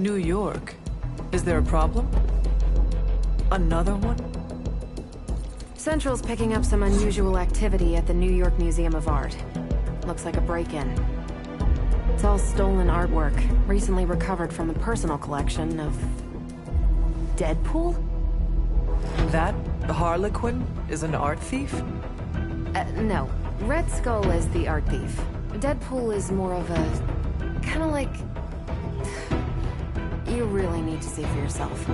New York. Is there a problem? Another one? Central's picking up some unusual activity at the New York Museum of Art. Looks like a break-in. It's all stolen artwork, recently recovered from the personal collection of... Deadpool? That Harlequin is an art thief? No. Red Skull is the art thief. Deadpool is more of a... kinda like... You really need to see for yourself.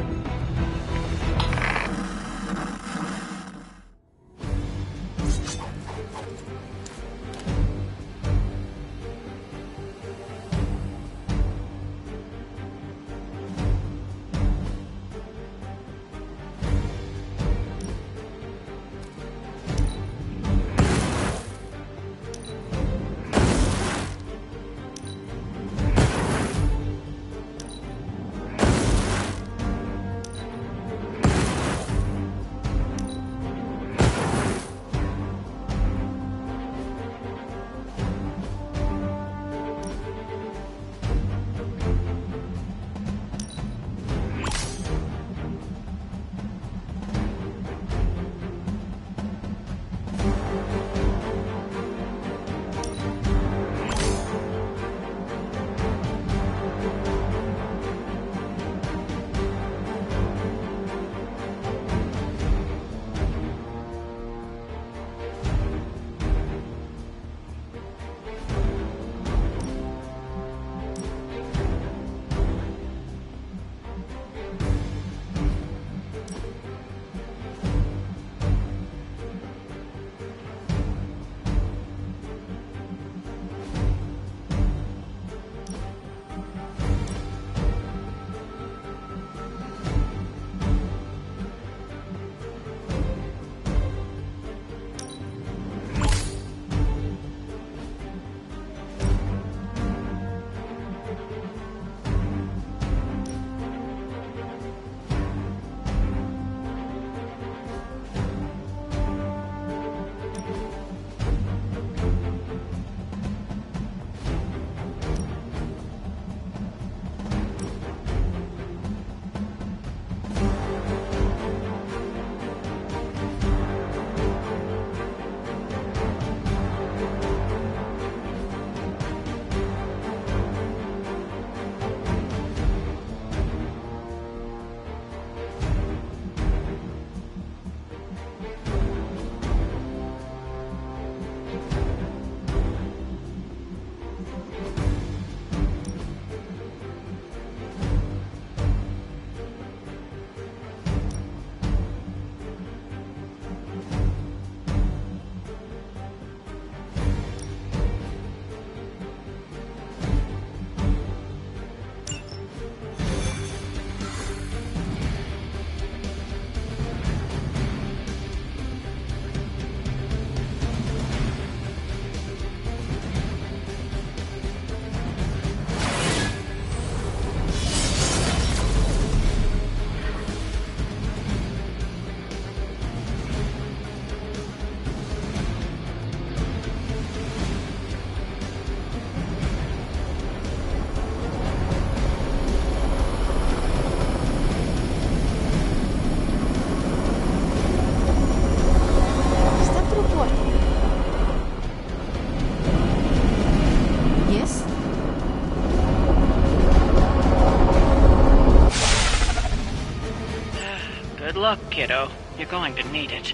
luck, kiddo. You're going to need it.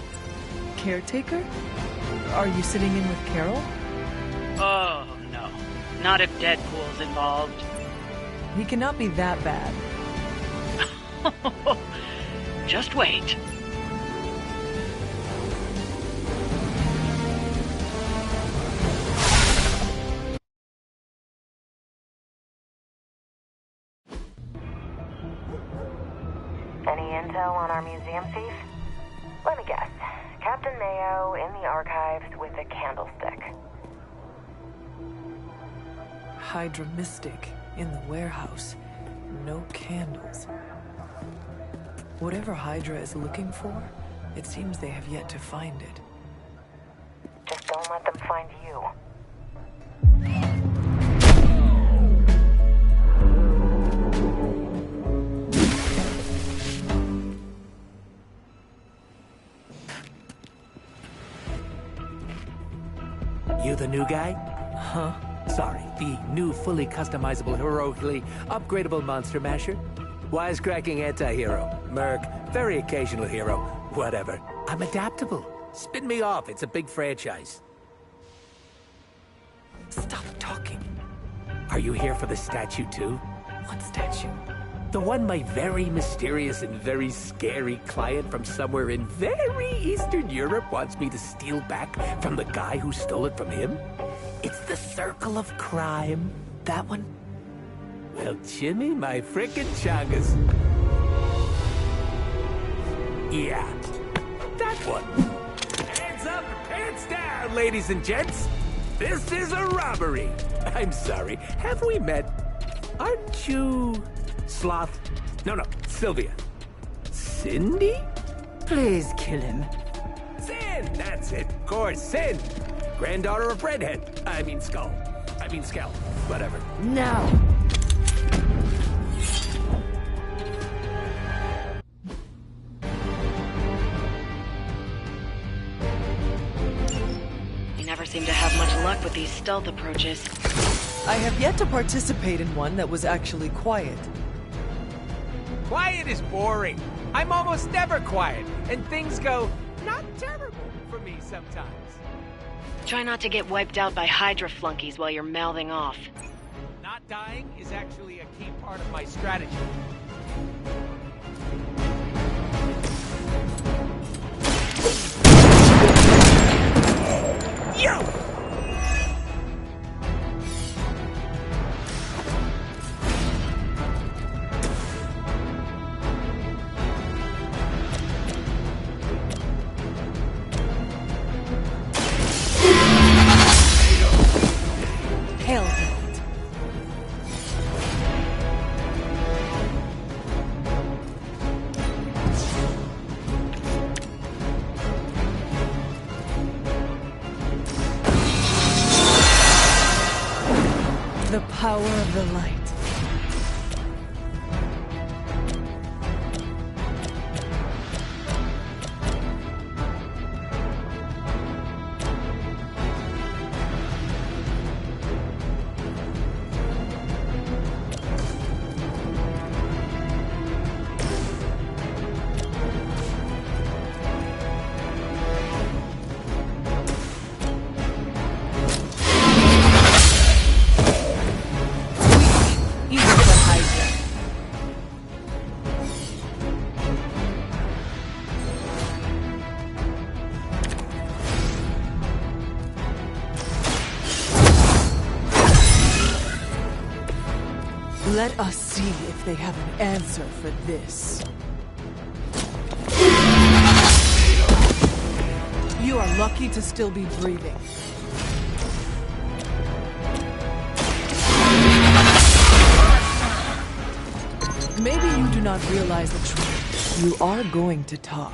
Caretaker? Are you sitting in with Carol? Oh, no. Not if Deadpool's involved. He cannot be that bad. Just wait. Any intel on our museum thief? Let me guess. Captain Mayo in the archives with a candlestick. Hydra Mystic in the warehouse. No candles. Whatever Hydra is looking for, it seems they have yet to find it. Just don't let them find you. You the new guy? Huh? Sorry, the new fully customizable, heroically upgradable monster masher? Wisecracking anti-hero. Merc. Very occasional hero. Whatever. I'm adaptable. Spin me off. It's a big franchise. Stop talking. Are you here for the statue too? What statue? The one my very mysterious and very scary client from somewhere in very Eastern Europe wants me to steal back from the guy who stole it from him? It's the Circle of Crime. That one? Well, Jimmy, my frickin' chungus. Yeah, that one. Hands up, pants down, ladies and gents. This is a robbery. I'm sorry, have we met? Aren't you... Sloth? No, Sylvia. Cindy? Please kill him. Sin, that's it. Of course, Sin. Granddaughter of Redhead. I mean Skull. Whatever. Now! You never seem to have much luck with these stealth approaches. I have yet to participate in one that was actually quiet. Quiet is boring. I'm almost never quiet, and things go not terrible for me sometimes. Try not to get wiped out by Hydra flunkies while you're mouthing off. Not dying is actually a key part of my strategy. Yo! The power of the light. Let us see if they have an answer for this. You are lucky to still be breathing. Maybe you do not realize the truth. You are going to talk.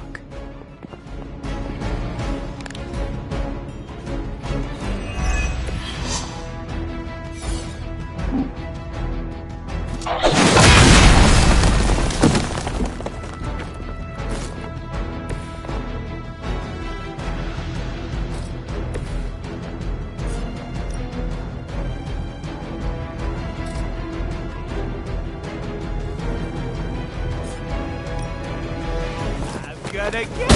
Gonna get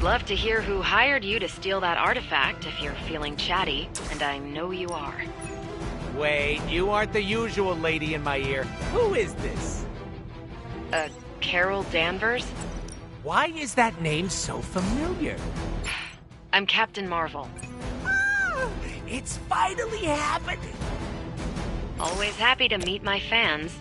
Love to hear who hired you to steal that artifact if you're feeling chatty, and I know you are. Wait, you aren't the usual lady in my ear. Who is this? Carol Danvers? Why is that name so familiar? I'm Captain Marvel. Ah, it's finally happening! Always happy to meet my fans.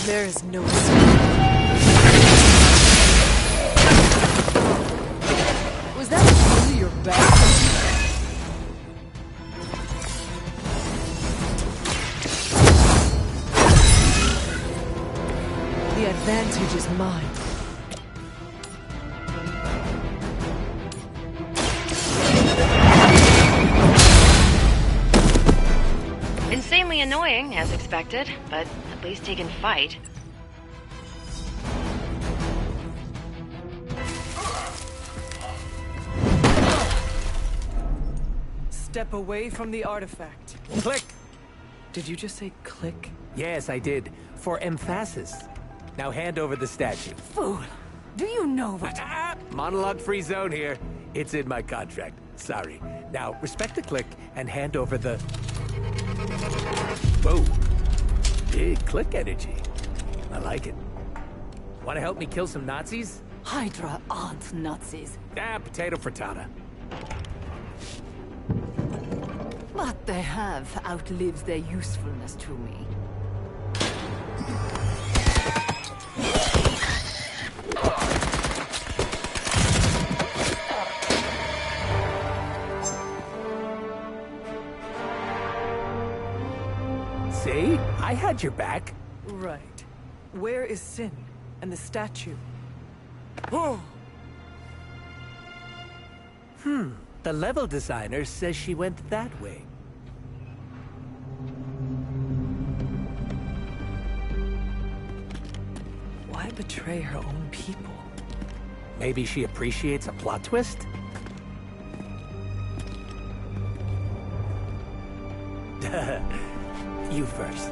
There is no escape. Was that really your best? The advantage is mine. Insanely annoying, as expected, but at least he can fight. Step away from the artifact. Click! Did you just say click? Yes, I did. For emphasis. Now hand over the statue. Fool! Do you know what? Monologue-free zone here. It's in my contract. Sorry. Now, respect the click and hand over the... Whoa. Big click energy. I like it. Want to help me kill some Nazis? Hydra aren't Nazis. Potato frittata. What they have outlives their usefulness to me. See? I had your back. Right. Where is Sin and the statue? Oh! The level designer says she went that way. Why betray her own people? Maybe she appreciates a plot twist? You first.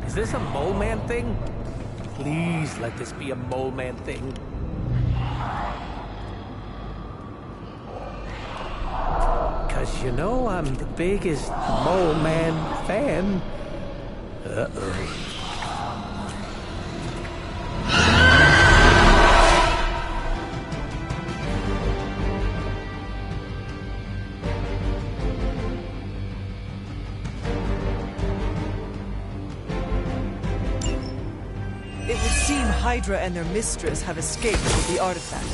Is this a mole man thing? Please let this be a mole man thing. Cause you know I'm the biggest mole man fan. Uh-oh. It would seem Hydra and their mistress have escaped with the artifact.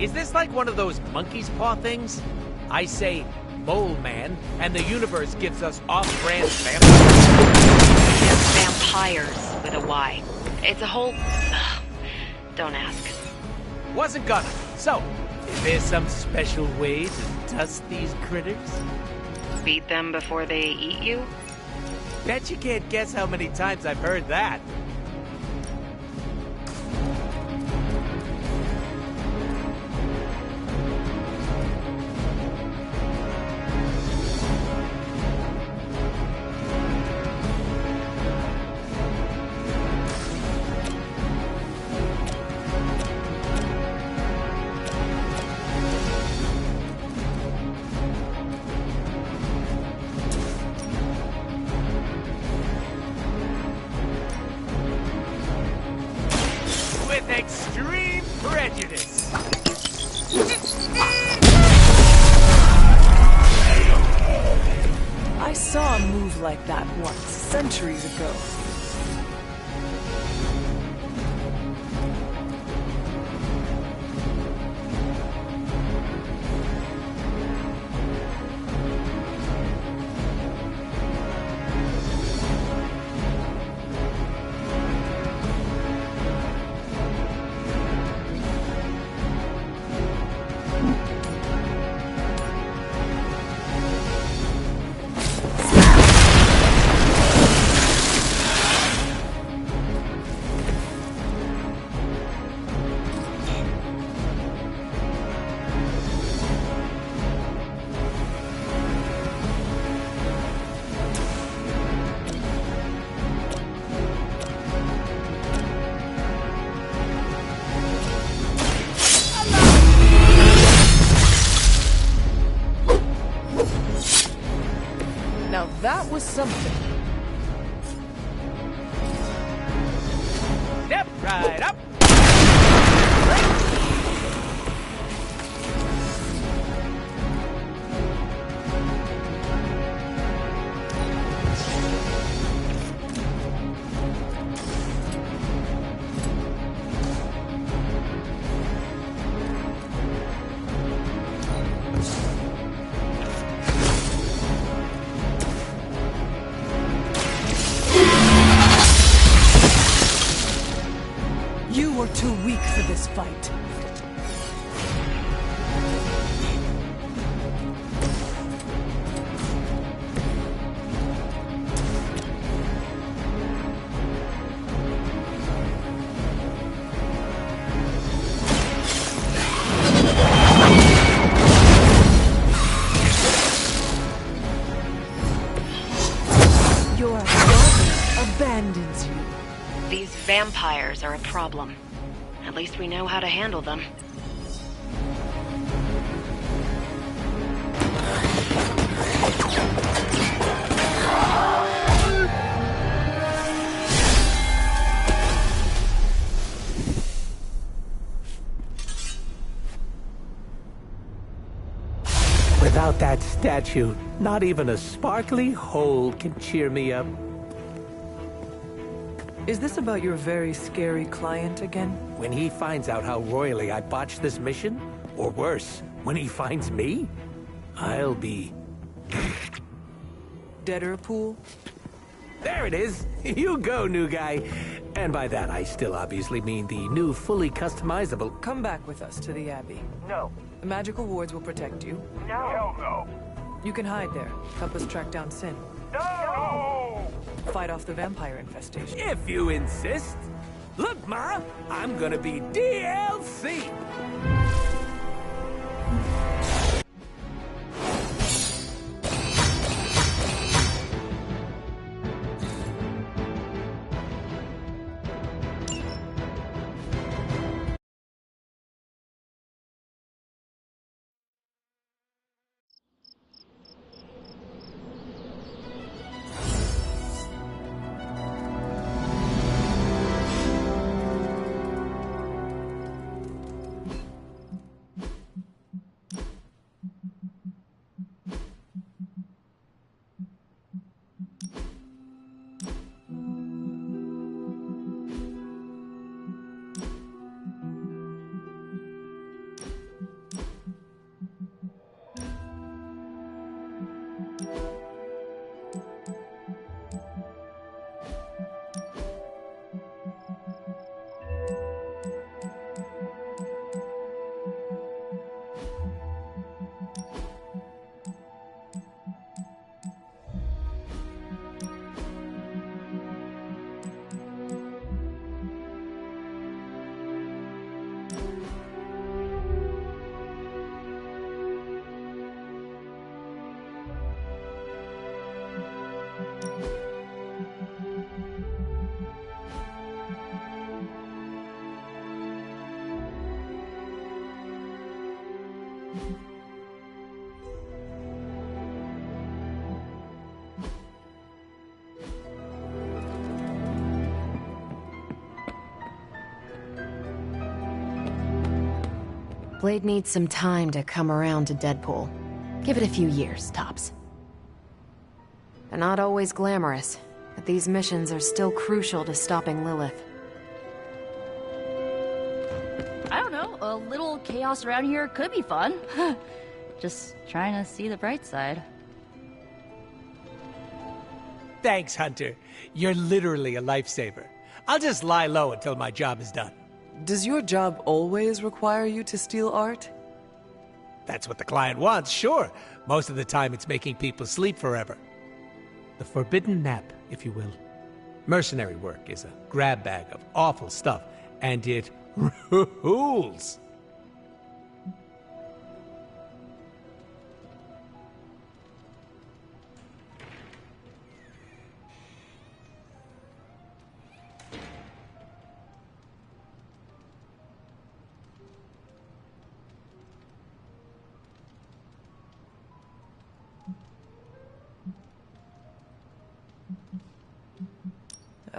Is this like one of those monkey's paw things? I say mole man, and the universe gives us off-brand Vampires with a Y. It's a whole... Don't ask. Wasn't gonna. So, is there some special way to dust these critters? Beat them before they eat you? Bet you can't guess how many times I've heard that. With extreme prejudice. I saw a move like that once, centuries ago. was something. Step right up. You are too weak for this fight. Your daughter abandons you. These vampires are a problem. At least we know how to handle them. Without that statue, not even a sparkly hole can cheer me up. Is this about your very scary client again? When he finds out how royally I botched this mission, or worse, when he finds me, I'll be... Deader pool? There it is! You go, new guy! And by that, I still obviously mean the new, fully customizable... Come back with us to the Abbey. No. The magical wards will protect you. No. Hell no! You can hide there. Help us track down Sin. No! Fight off the vampire infestation. If you insist. Look, Ma, I'm gonna be DLC! Blade needs some time to come around to Deadpool. Give it a few years, tops. They're not always glamorous, but these missions are still crucial to stopping Lilith. I don't know, a little chaos around here could be fun. Just trying to see the bright side. Thanks, Hunter. You're literally a lifesaver. I'll just lie low until my job is done. Does your job always require you to steal art? That's what the client wants, sure. Most of the time it's making people sleep forever. The forbidden nap, if you will. Mercenary work is a grab bag of awful stuff, and it rules.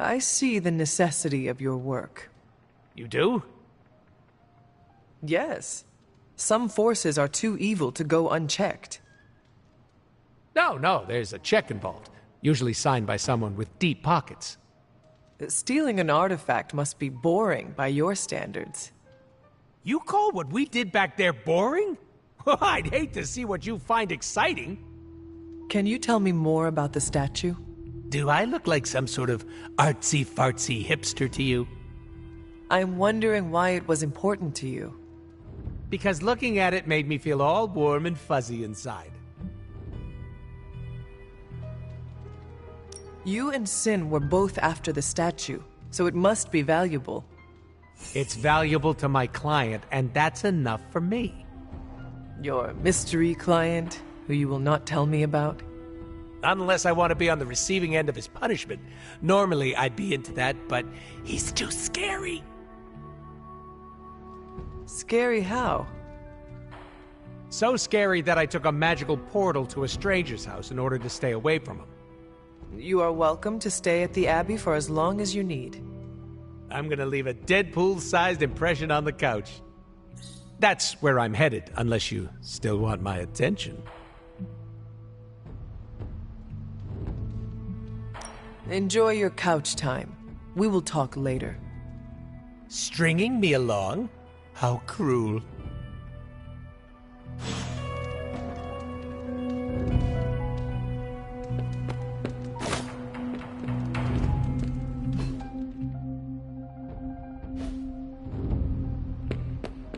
I see the necessity of your work. You do? Yes. Some forces are too evil to go unchecked. No, there's a check involved. Usually signed by someone with deep pockets. Stealing an artifact must be boring by your standards. You call what we did back there boring? I'd hate to see what you find exciting. Can you tell me more about the statue? Do I look like some sort of artsy-fartsy hipster to you? I'm wondering why it was important to you. Because looking at it made me feel all warm and fuzzy inside. You and Sin were both after the statue, so it must be valuable. It's valuable to my client, and that's enough for me. Your mystery client, who you will not tell me about? Not unless I want to be on the receiving end of his punishment. Normally, I'd be into that, but he's too scary. Scary how? So scary that I took a magical portal to a stranger's house in order to stay away from him. You are welcome to stay at the Abbey for as long as you need. I'm gonna leave a Deadpool-sized impression on the couch. That's where I'm headed, unless you still want my attention. Enjoy your couch time. We will talk later. Stringing me along? How cruel.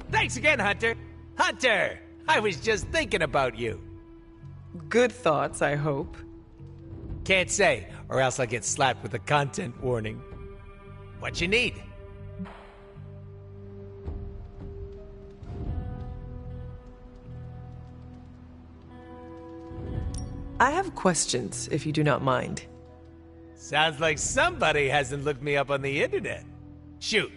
Thanks again, Hunter. Hunter! I was just thinking about you. Good thoughts, I hope. Can't say, or else I'll get slapped with a content warning. What you need? I have questions, if you do not mind. Sounds like somebody hasn't looked me up on the internet. Shoot.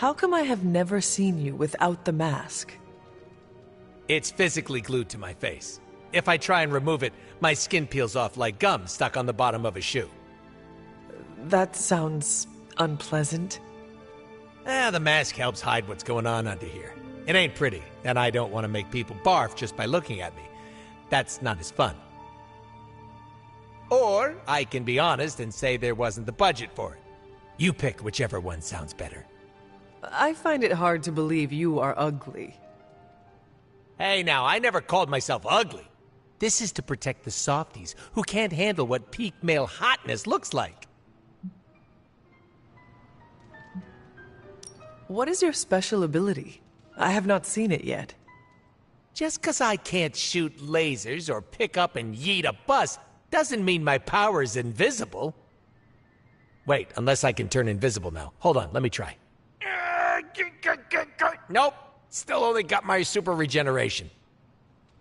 How come I have never seen you without the mask? It's physically glued to my face. If I try and remove it, my skin peels off like gum stuck on the bottom of a shoe. That sounds unpleasant. The mask helps hide what's going on under here. It ain't pretty, and I don't want to make people barf just by looking at me. That's not as fun. Or I can be honest and say there wasn't the budget for it. You pick whichever one sounds better. I find it hard to believe you are ugly. Hey now, I never called myself ugly. This is to protect the softies who can't handle what peak male hotness looks like. What is your special ability? I have not seen it yet. Just 'cause I can't shoot lasers or pick up and yeet a bus doesn't mean my power is invisible. Wait, unless I can turn invisible now. Hold on, let me try. Nope, still only got my super regeneration.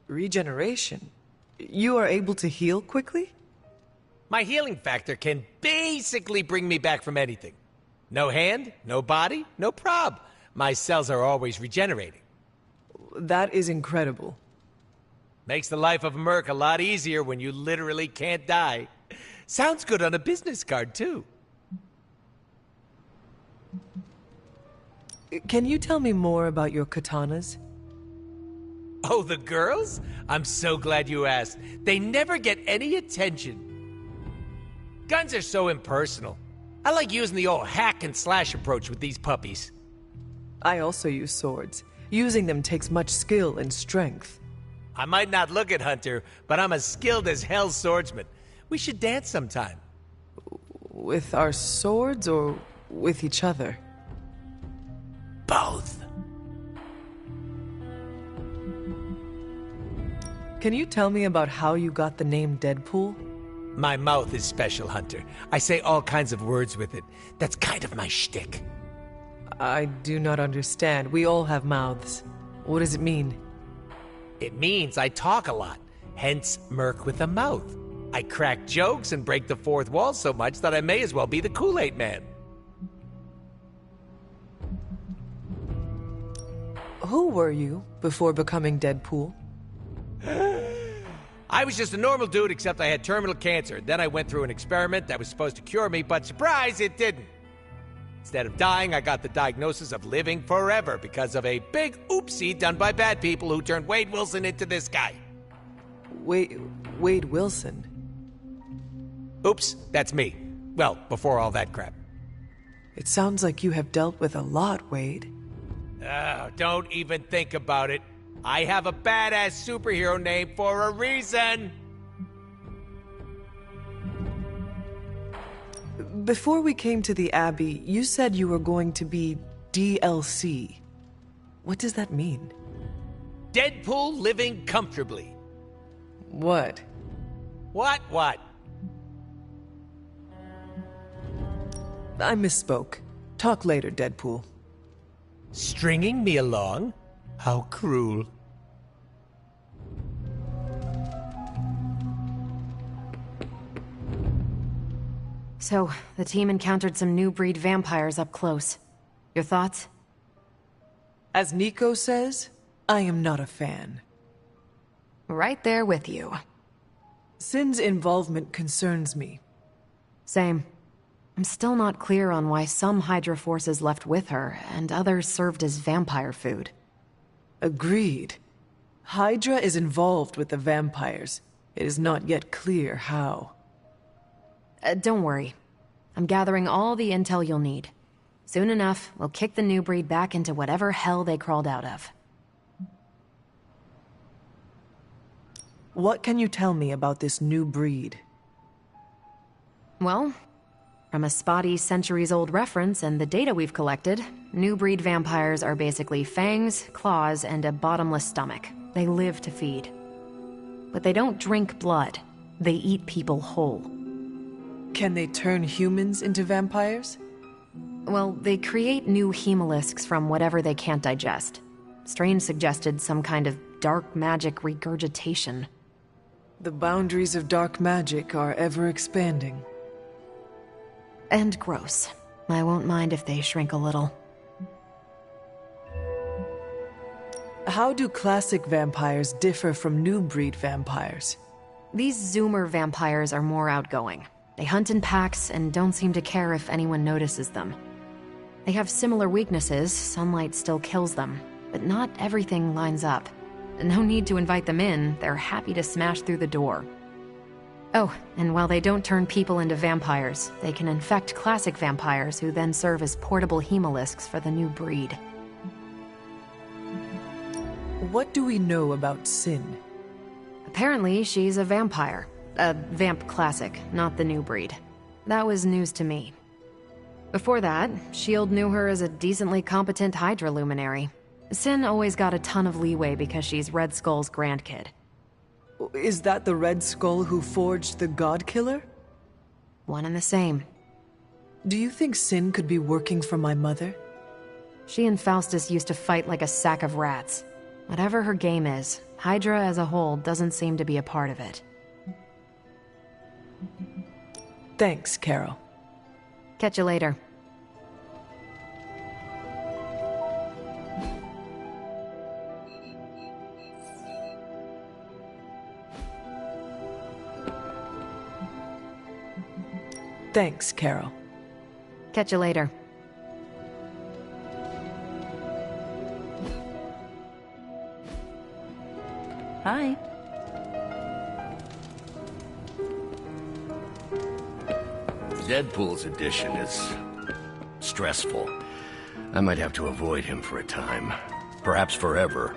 Regeneration? You are able to heal quickly? My healing factor can basically bring me back from anything. No hand, no body, no prob. My cells are always regenerating. That is incredible. Makes the life of a merc a lot easier when you literally can't die. Sounds good on a business card, too. Can you tell me more about your katanas? Oh, the girls? I'm so glad you asked. They never get any attention. Guns are so impersonal. I like using the old hack and slash approach with these puppies. I also use swords. Using them takes much skill and strength. I might not look it, Hunter, but I'm as skilled as hell swordsman. We should dance sometime. With our swords or with each other? Both. Can you tell me about how you got the name Deadpool? My mouth is special, Hunter. I say all kinds of words with it. That's kind of my shtick. I do not understand. We all have mouths. What does it mean? It means I talk a lot, hence Merc with a mouth. I crack jokes and break the fourth wall so much that I may as well be the Kool-Aid Man. Who were you before becoming Deadpool? I was just a normal dude, except I had terminal cancer. Then I went through an experiment that was supposed to cure me, but surprise, it didn't. Instead of dying, I got the diagnosis of living forever because of a big oopsie done by bad people who turned Wade Wilson into this guy. Wade Wilson? Oops, that's me. Well, before all that crap. It sounds like you have dealt with a lot, Wade. Oh, don't even think about it. I have a badass superhero name for a reason. Before we came to the Abbey, you said you were going to be DLC. What does that mean? Deadpool living comfortably. What? What? I misspoke. Talk later, Deadpool. Stringing me along? How cruel. So, the team encountered some new breed vampires up close. Your thoughts? As Nico says, I am not a fan. Right there with you. Sin's involvement concerns me. Same. I'm still not clear on why some Hydra forces left with her, and others served as vampire food. Agreed. Hydra is involved with the vampires. It is not yet clear how. Don't worry. I'm gathering all the intel you'll need. Soon enough, we'll kick the new breed back into whatever hell they crawled out of. What can you tell me about this new breed? Well, from a spotty centuries-old reference and the data we've collected, new breed vampires are basically fangs, claws, and a bottomless stomach. They live to feed. But they don't drink blood. They eat people whole. Can they turn humans into vampires? Well, they create new hemolisks from whatever they can't digest. Strange suggested some kind of dark magic regurgitation. The boundaries of dark magic are ever expanding. And gross. I won't mind if they shrink a little. How do classic vampires differ from new breed vampires? These Zoomer vampires are more outgoing. They hunt in packs and don't seem to care if anyone notices them. They have similar weaknesses, sunlight still kills them, but not everything lines up. No need to invite them in, they're happy to smash through the door. Oh, and while they don't turn people into vampires, they can infect classic vampires who then serve as portable hemolisks for the new breed. What do we know about Sin? Apparently, she's a vampire. A vamp classic, not the new breed. That was news to me. Before that, S.H.I.E.L.D. knew her as a decently competent Hydra luminary. Sin always got a ton of leeway because she's Red Skull's grandkid. Is that the Red Skull who forged the God Killer? One and the same. Do you think Sin could be working for my mother? She and Faustus used to fight like a sack of rats. Whatever her game is, Hydra as a whole doesn't seem to be a part of it. Thanks, Carol. Catch you later. Thanks, Carol. Catch you later. Hi. Deadpool's addition is stressful. I might have to avoid him for a time. Perhaps forever.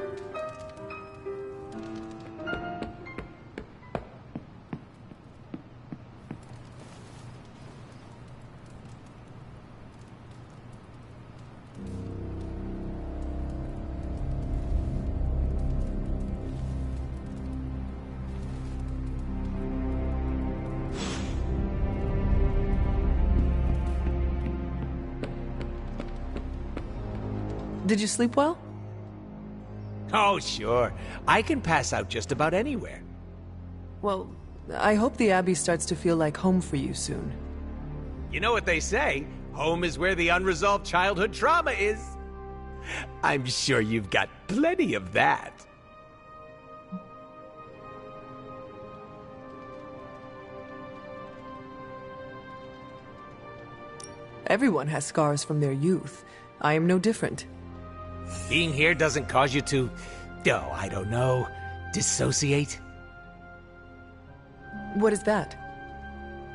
Did you sleep well? Oh, sure. I can pass out just about anywhere. Well, I hope the Abbey starts to feel like home for you soon. You know what they say, home is where the unresolved childhood trauma is. I'm sure you've got plenty of that. Everyone has scars from their youth. I am no different. Being here doesn't cause you to, I don't know, dissociate? What is that?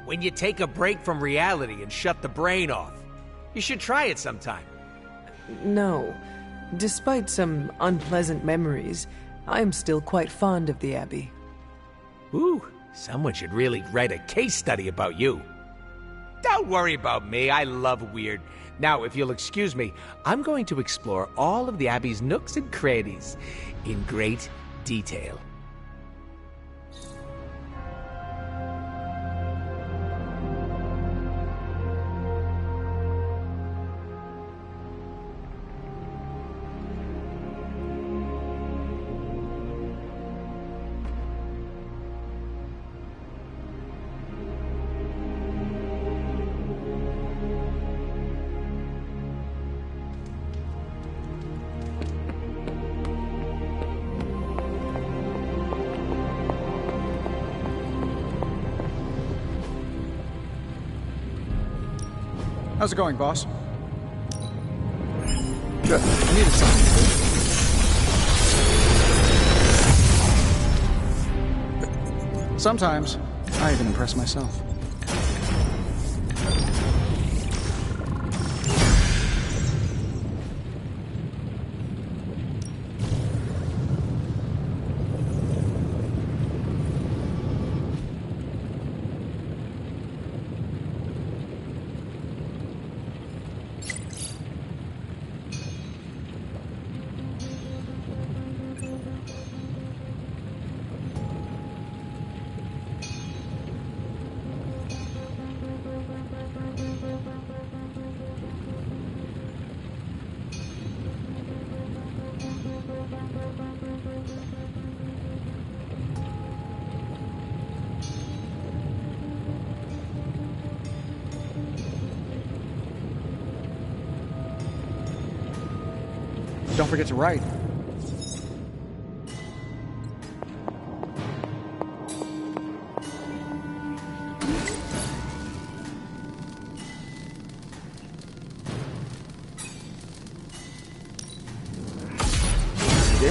When you take a break from reality and shut the brain off. You should try it sometime. No. Despite some unpleasant memories, I am still quite fond of the Abbey. Ooh, someone should really write a case study about you. Don't worry about me, I love weird. Now, if you'll excuse me, I'm going to explore all of the Abbey's nooks and crannies in great detail. How's it going, boss? Good. I needed something. Sometimes, I even impress myself. Don't forget to write.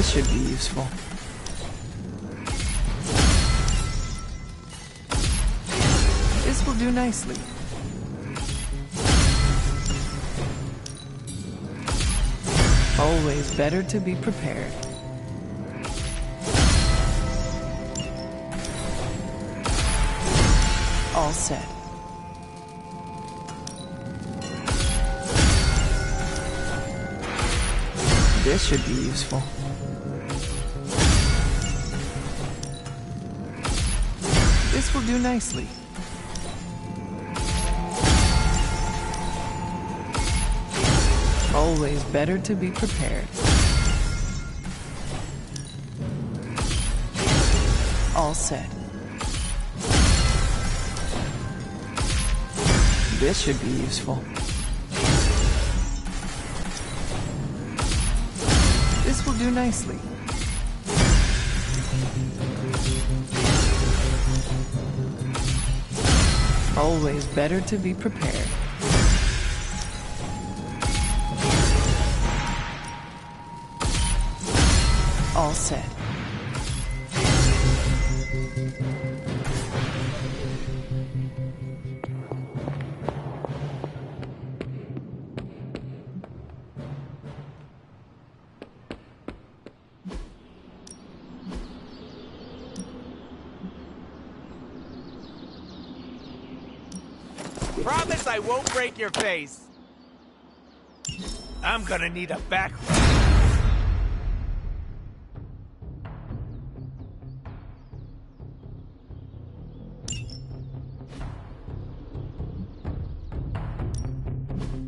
This should be useful. This will do nicely. Always better to be prepared. All set. This should be useful. This will do nicely. Always better to be prepared. All set. This should be useful. This will do nicely. Always better to be prepared. All set. Promise I won't break your face. I'm gonna need a back rub.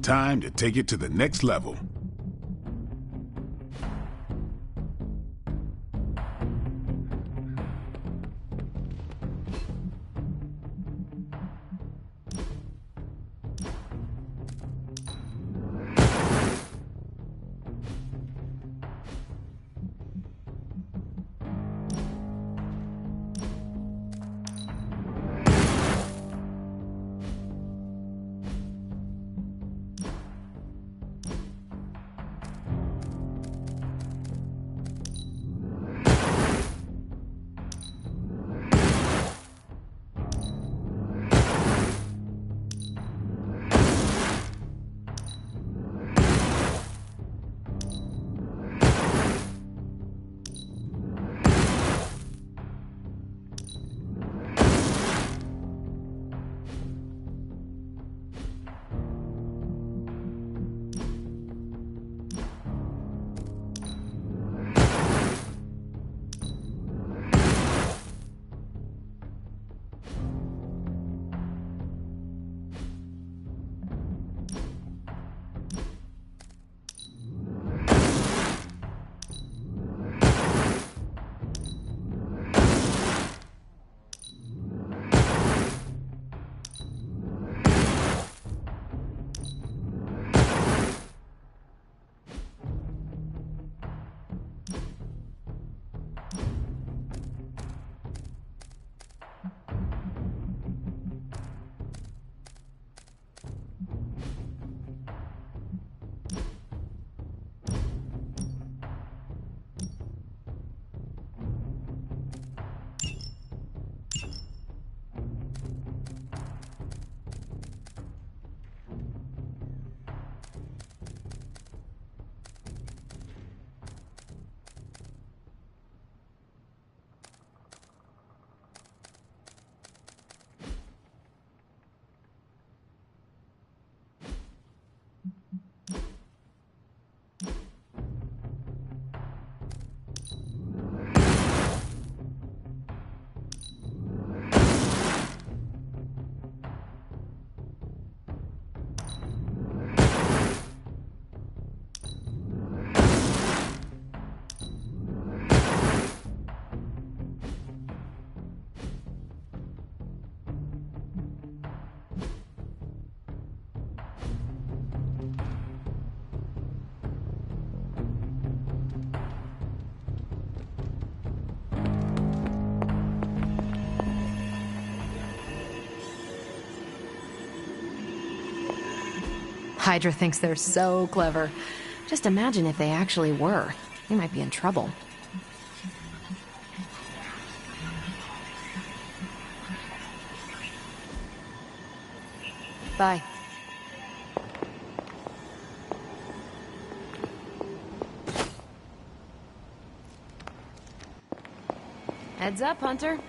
Time to take it to the next level. Hydra thinks they're so clever. Just imagine if they actually were. We might be in trouble. Bye. Heads up, Hunter.